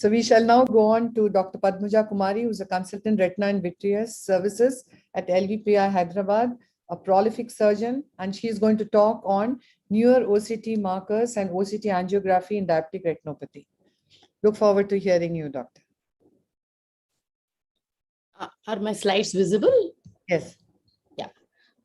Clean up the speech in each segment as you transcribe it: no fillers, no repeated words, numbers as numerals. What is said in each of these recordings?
So we shall now go on to Dr. Padmaja Kumari, who's a consultant retina and vitreous services at LVPI Hyderabad, a prolific surgeon, and she is going to talk on newer OCT markers and OCT angiography in diabetic retinopathy. Look forward to hearing you, doctor. Are my slides visible? Yes. Yeah.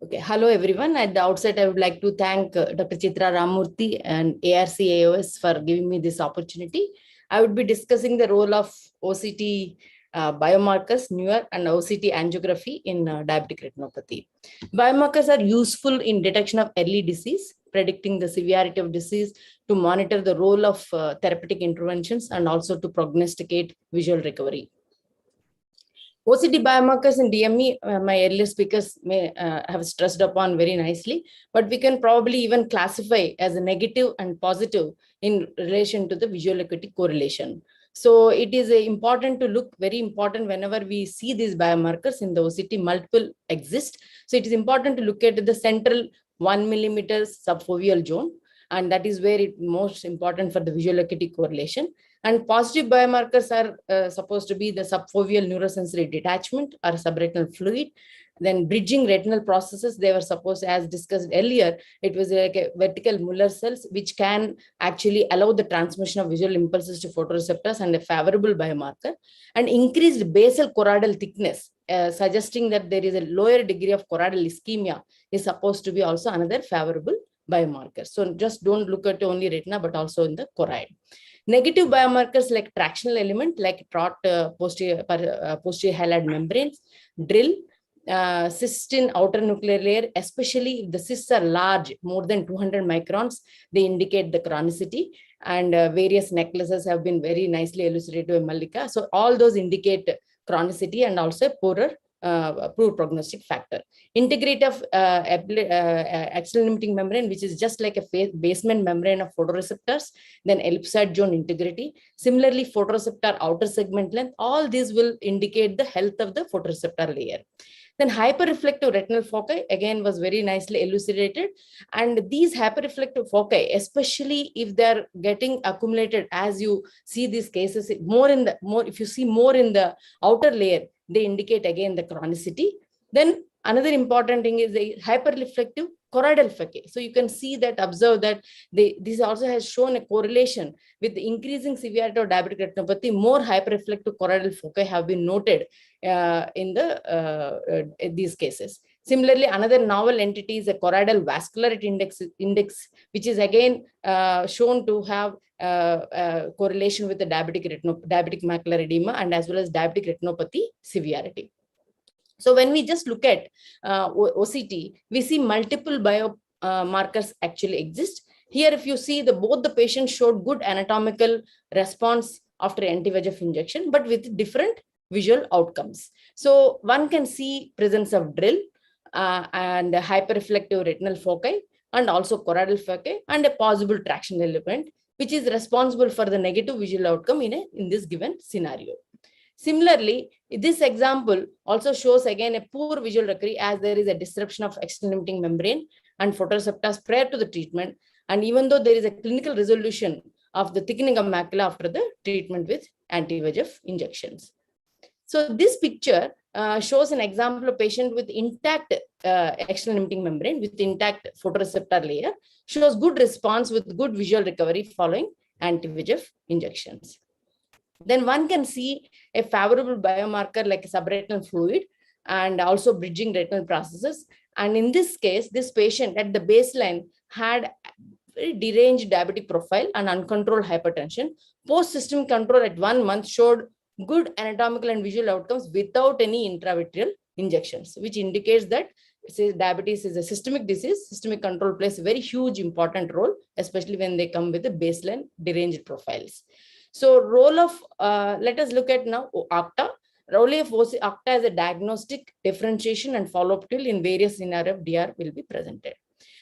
Okay. Hello, everyone. At the outset, I would like to thank Dr. Chitra Ramurthy and ARC AOS for giving me this opportunity. I would be discussing the role of OCT biomarkers, newer, and OCT angiography in diabetic retinopathy. Biomarkers are useful in detection of early disease, predicting the severity of disease, to monitor the role of therapeutic interventions, and also to prognosticate visual recovery. OCT biomarkers in DME, my earlier speakers may have stressed upon very nicely, but we can probably even classify as a negative and positive in relation to the visual acuity correlation. So it is important to look, very important whenever we see these biomarkers in the OCT, multiple exist. So it is important to look at the central 1 millimeter subfoveal zone, and that is where it most important for the visual acuity correlation. And positive biomarkers are supposed to be the subfoveal neurosensory detachment or subretinal fluid. Then bridging retinal processes, they were supposed, as discussed earlier, it was like a vertical Muller cells, which can actually allow the transmission of visual impulses to photoreceptors, and a favorable biomarker. And increased basal choroidal thickness, suggesting that there is a lower degree of choroidal ischemia, is supposed to be also another favorable biomarker. So just don't look at only retina, but also in the choroid. Negative biomarkers like tractional element, like trot posterior halide membranes, drill, cysts in outer nuclear layer, especially if the cysts are large, more than 200 microns, they indicate the chronicity. And various necklaces have been very nicely elucidated by Mallika. So all those indicate chronicity and also poorer prognostic factor. Integrative axonal limiting membrane, which is just like a basement membrane of photoreceptors, then ellipsoid zone integrity. Similarly, photoreceptor outer segment length, all these will indicate the health of the photoreceptor layer. Then hyperreflective retinal foci, again, was very nicely elucidated. And these hyperreflective foci, especially if they're getting accumulated, as you see these cases, if you see more in the outer layer, they indicate again the chronicity. Then another important thing is the hyperreflective choroidal foci. So you can see that, observe that this also has shown a correlation with the increasing severity of diabetic retinopathy. More hyperreflective choroidal foci have been noted in these cases. Similarly, another novel entity is a choroidal vascularity index, which is again shown to have correlation with the diabetic macular edema and as well as diabetic retinopathy severity. So when we just look at OCT, we see multiple biomarkers actually exist. Here, if you see, both the patients showed good anatomical response after anti-VEGF injection, but with different visual outcomes. So one can see presence of drill and hyperreflective retinal foci, and also choroidal foci, and a possible traction element, which is responsible for the negative visual outcome in this given scenario. Similarly, this example also shows again a poor visual recovery, as there is a disruption of external limiting membrane and photoreceptors prior to the treatment. And even though there is a clinical resolution of the thickening of macula after the treatment with anti-VEGF injections. So this picture shows an example of patient with intact external limiting membrane with intact photoreceptor layer, shows good response with good visual recovery following anti-VEGF injections. Then one can see a favorable biomarker like subretinal fluid and also bridging retinal processes. And in this case, this patient at the baseline had very deranged diabetic profile and uncontrolled hypertension. Post-systemic control at 1 month showed good anatomical and visual outcomes without any intravitreal injections, which indicates that diabetes is a systemic disease. Systemic control plays a very huge important role, especially when they come with the baseline deranged profiles. So role of, let us look at now OCTA. Role of OCTA as a diagnostic, differentiation and follow-up tool in various scenarios of DR will be presented.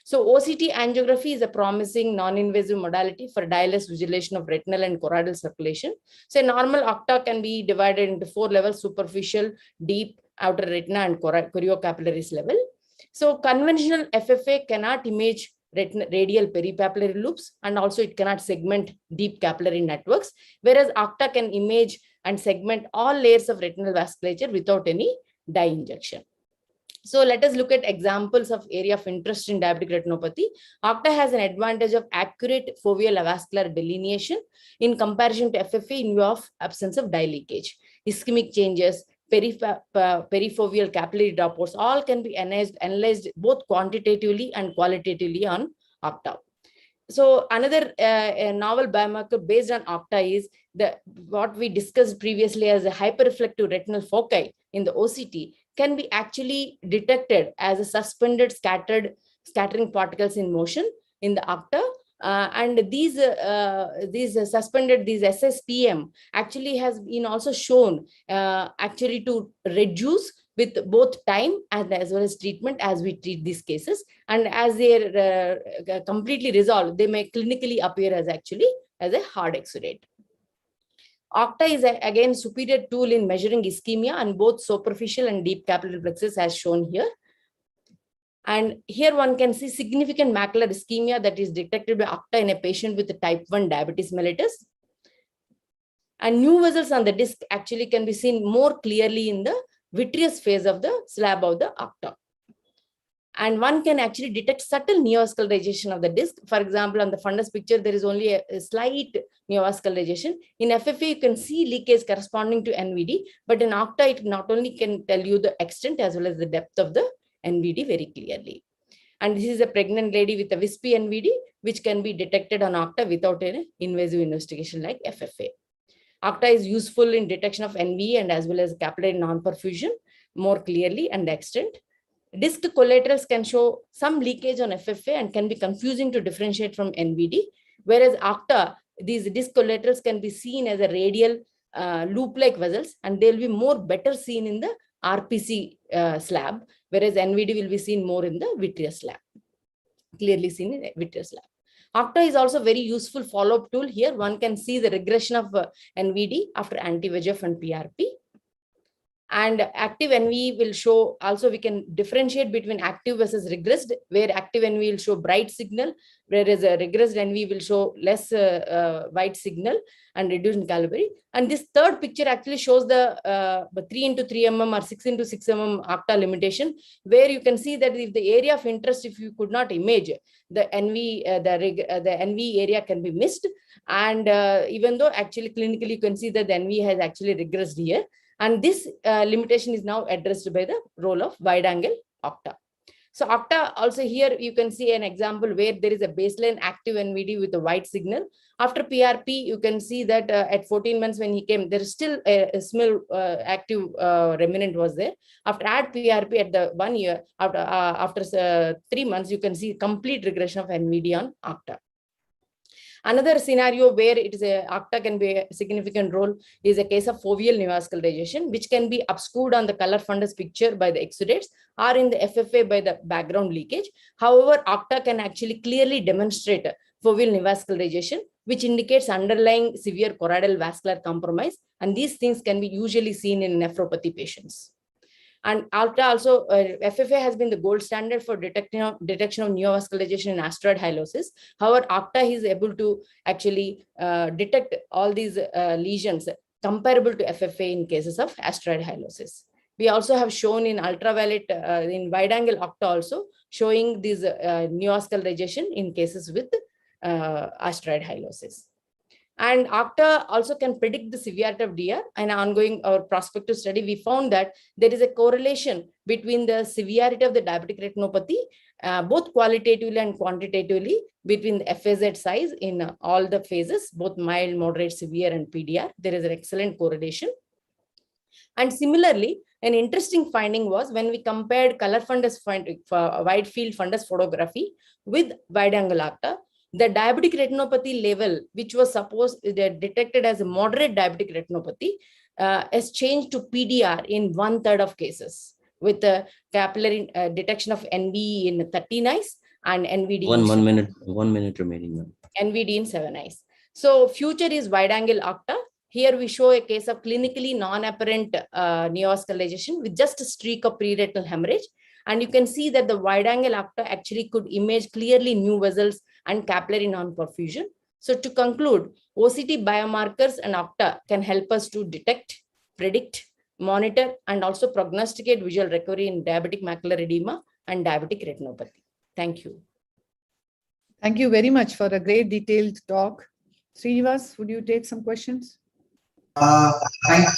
So OCT angiography is a promising non-invasive modality for dialysis visualization of retinal and choroidal circulation. So normal OCTA can be divided into 4 levels: superficial, deep, outer retina, and choriocapillaris level. So conventional FFA cannot image radial peripapillary loops, and also it cannot segment deep capillary networks, whereas ACTA can image and segment all layers of retinal vasculature without any dye injection. So let us look at examples of area of interest in diabetic retinopathy. ACTA has an advantage of accurate foveal avascular delineation in comparison to FFA in view of absence of dye leakage. Ischemic changes, perifoveal capillary dropouts, all can be analyzed both quantitatively and qualitatively on ACTA. So another novel biomarker based on ACTA is what we discussed previously as a hyperreflective retinal foci in the OCT can be actually detected as a suspended scattering particles in motion in the ACTA. And these suspended, these SSPM actually has been also shown actually to reduce with both time and as well as treatment as we treat these cases. And as they completely resolve, they may clinically appear as actually as a hard exudate. ACTA is again superior tool in measuring ischemia on both superficial and deep capillary plexus as shown here. And here one can see significant macular ischemia that is detected by ACTA in a patient with type 1 diabetes mellitus. And new vessels on the disc actually can be seen more clearly in the vitreous phase of the slab of the ACTA. And one can actually detect subtle neovascularization of the disc. For example, on the fundus picture, there is only a slight neovascularization. In FFA, you can see leakage corresponding to NVD, but in ACTA, it not only can tell you the extent as well as the depth of the NVD very clearly. And this is a pregnant lady with a wispy NVD, which can be detected on ACTA without an invasive investigation like FFA. ACTA is useful in detection of NV and as well as capillary non-perfusion more clearly and the extent. Disc collaterals can show some leakage on FFA and can be confusing to differentiate from NVD, whereas ACTA, these disc collaterals can be seen as a radial loop-like vessels, and they'll be more better seen in the RPC slab, whereas NVD will be seen more in the vitreous slab, clearly seen in vitreous slab. ACTA is also very useful follow-up tool. Here one can see the regression of NVD after anti-VEGF and PRP. And active NV will show, also we can differentiate between active versus regressed, where active NV will show bright signal, whereas a regressed NV will show less white signal and reduced in calibre. And this third picture actually shows the 3 into 3 mm or 6 into 6 mm ACTA limitation, where you can see that if the area of interest, if you could not image, the NV, the NV area can be missed. And even though actually clinically you can see that the NV has actually regressed here. And this limitation is now addressed by the role of wide angle ACTA. So ACTA also here you can see an example where there is a baseline active NVD with a white signal. After PRP, you can see that at 14 months when he came, there is still a small active remnant was there. After add PRP at the 1 year, after 3 months, you can see complete regression of NVD on ACTA. Another scenario where it is ACTA can be a significant role is a case of foveal neovascularization, which can be obscured on the color fundus picture by the exudates or in the FFA by the background leakage. However, ACTA can actually clearly demonstrate foveal neovascularization, which indicates underlying severe choroidal vascular compromise. And these things can be usually seen in nephropathy patients. And ACTA also, FFA has been the gold standard for detection of neovascularization in asteroid hyalosis. However, ACTA is able to actually detect all these lesions comparable to FFA in cases of asteroid hyalosis. We also have shown in ultraviolet, in wide angle ACTA also, showing this neovascularization in cases with asteroid hyalosis. And ACTA also can predict the severity of DR. In an ongoing or prospective study, we found that there is a correlation between the severity of the diabetic retinopathy, both qualitatively and quantitatively, between the FAZ size in all the phases, both mild, moderate, severe, and PDR. There is an excellent correlation. And similarly, an interesting finding was when we compared color fundus wide field fundus photography with wide angle ACTA, the diabetic retinopathy level, which was supposed detected as a moderate diabetic retinopathy, has changed to PDR in 1/3 of cases, with the capillary detection of NV in 13 eyes and NVD. One minute remaining. NVD in 7 eyes. So future is wide angle ACTA. Here we show a case of clinically non-apparent neovascularization with just a streak of pre-retinal hemorrhage. And you can see that the wide angle ACTA actually could image clearly new vessels and capillary non-perfusion. So to conclude, OCT biomarkers and ACTA can help us to detect, predict, monitor, and also prognosticate visual recovery in diabetic macular edema and diabetic retinopathy. Thank you. Thank you very much for a great detailed talk. Srinivas, would you take some questions? Thank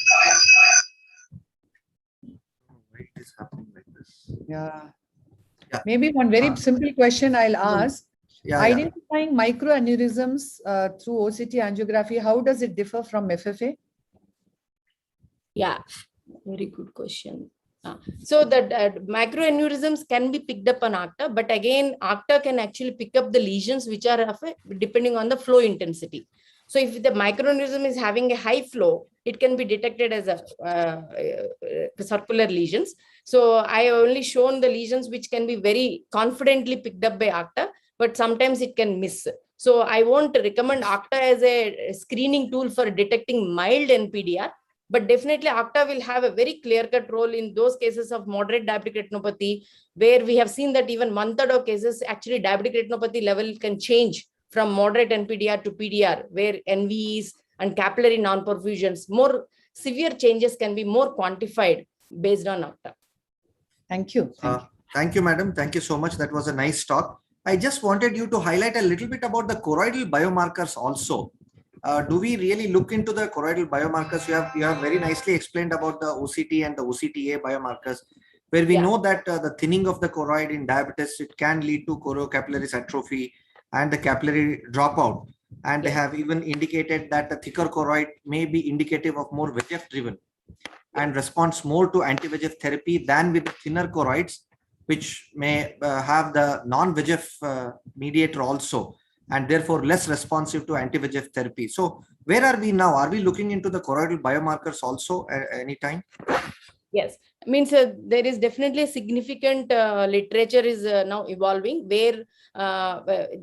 Why it is happening like this? Yeah. Yeah. Maybe one very simple question I'll ask. Yeah, Identifying microaneurysms through OCT angiography, how does it differ from FFA? Yeah, very good question. So that microaneurysms can be picked up on ACTA, but again, ACTA can actually pick up the lesions which are depending on the flow intensity. So if the microaneurysm is having a high flow, it can be detected as a circular lesions. So I only shown the lesions which can be very confidently picked up by ACTA, but sometimes it can miss. So I won't recommend ACTA as a screening tool for detecting mild NPDR, but definitely ACTA will have a very clear-cut role in those cases of moderate diabetic retinopathy, where we have seen that even one-third of cases, actually diabetic retinopathy level can change from moderate NPDR to PDR, where NVEs and capillary non-perfusions, more severe changes can be more quantified based on ACTA. Thank you. Thank you, madam. Thank you so much. That was a nice talk. I just wanted you to highlight a little bit about the choroidal biomarkers also. Do we really look into the choroidal biomarkers? You have very nicely explained about the OCT and the OCTA biomarkers, where we know that the thinning of the choroid in diabetes, it can lead to choriocapillaris atrophy and the capillary dropout. And they have even indicated that the thicker choroid may be indicative of more VEGF driven and responds more to anti-VEGF therapy than with the thinner choroids, which may have the non-VEGF mediator also, and therefore less responsive to anti-VEGF therapy. So where are we now? Are we looking into the choroidal biomarkers also at any time? Yes, means there is definitely a significant literature is now evolving, where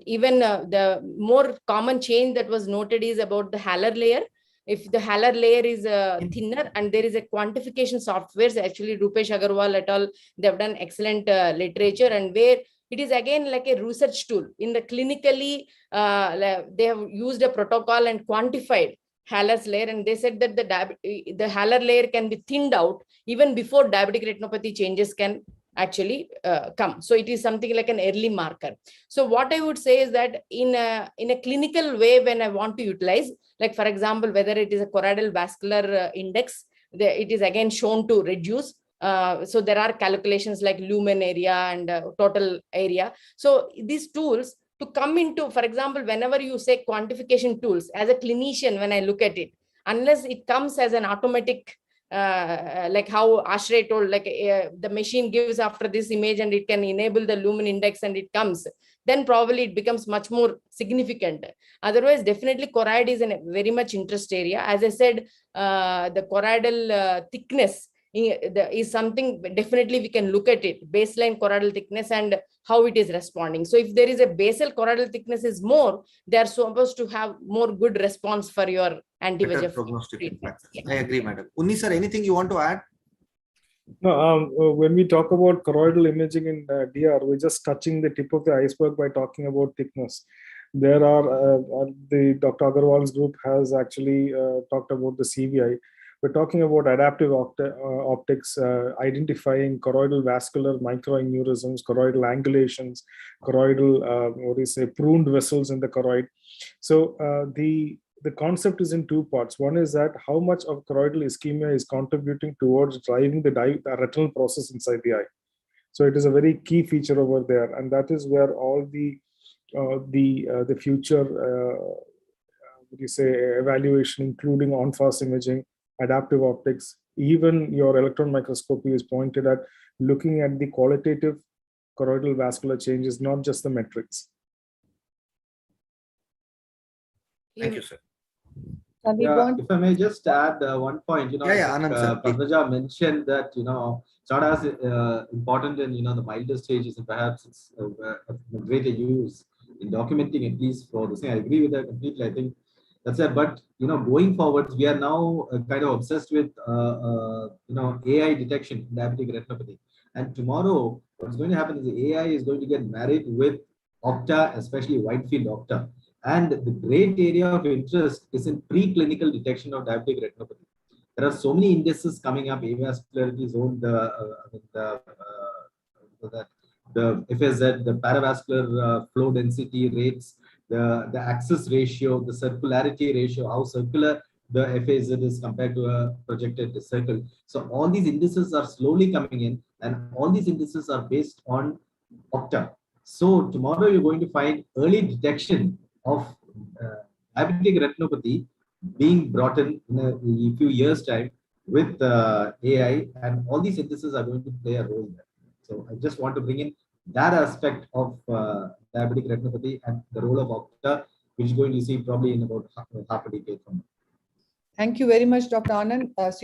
even the more common change that was noted is about the Haller layer. If the Haller layer is thinner, and there is a quantification softwares, actually Rupesh Agarwal et al, they have done excellent literature, and where it is again like a research tool. In the clinically, they have used a protocol and quantified Haller's layer, and they said that the Haller layer can be thinned out even before diabetic retinopathy changes can actually come. So it is something like an early marker. So what I would say is that in a clinical way, when I want to utilize, like for example, whether it is a choroidal vascular index, it is again shown to reduce. So there are calculations like lumen area and total area. So these tools to come into, for example, whenever you say quantification tools, as a clinician, when I look at it, unless it comes as an automatic, like how Ashray told, like the machine gives after this image and it can enable the lumen index and it comes, then probably it becomes much more significant. Otherwise, definitely choroid is a very much interest area. As I said, the choroidal thickness is something definitely we can look at it, baseline choroidal thickness and how it is responding. So if there is a basal choroidal thickness is more, they are supposed to have more good response for your anti-VEGF prognostic factors. I agree, madam. Unni sir, anything you want to add? No, when we talk about choroidal imaging in DR, we're just touching the tip of the iceberg by talking about thickness. There are, the Dr. Agarwal's group has actually talked about the CVI. We're talking about adaptive optics, identifying choroidal vascular microaneurysms, choroidal angulations, choroidal, pruned vessels in the choroid. So the concept is in two parts. One is that how much of choroidal ischemia is contributing towards driving the retinal process inside the eye. So it is a very key feature over there, and that is where all the future evaluation, including on-fast imaging, adaptive optics, even your electron microscopy is pointed at looking at the qualitative choroidal vascular changes, not just the metrics. Thank you, sir. Yeah, if I may just add one point, Padmaja mentioned that, it's not as important in, the milder stages, and perhaps it's a greater use in documenting, at least for the same. I agree with that completely. I think that's it. But, going forward, we are now kind of obsessed with, AI detection in diabetic retinopathy. And tomorrow, what's going to happen is the AI is going to get married with Opta, especially Whitefield Opta. And the great area of interest is in preclinical detection of diabetic retinopathy. There are so many indices coming up, avascularity zone, the FSZ, the paravascular flow density rates, the axis ratio, the circularity ratio, how circular the FAZ is compared to a projected circle. So all these indices are slowly coming in, and all these indices are based on Opta. So tomorrow you're going to find early detection of diabetic retinopathy being brought in a few years' time with AI, and all these indices are going to play a role there. So I just want to bring in that aspect of diabetic retinopathy and the role of Opta, which is going to see probably in about half a decade from now. Thank you very much, Dr. Anand. Srinivas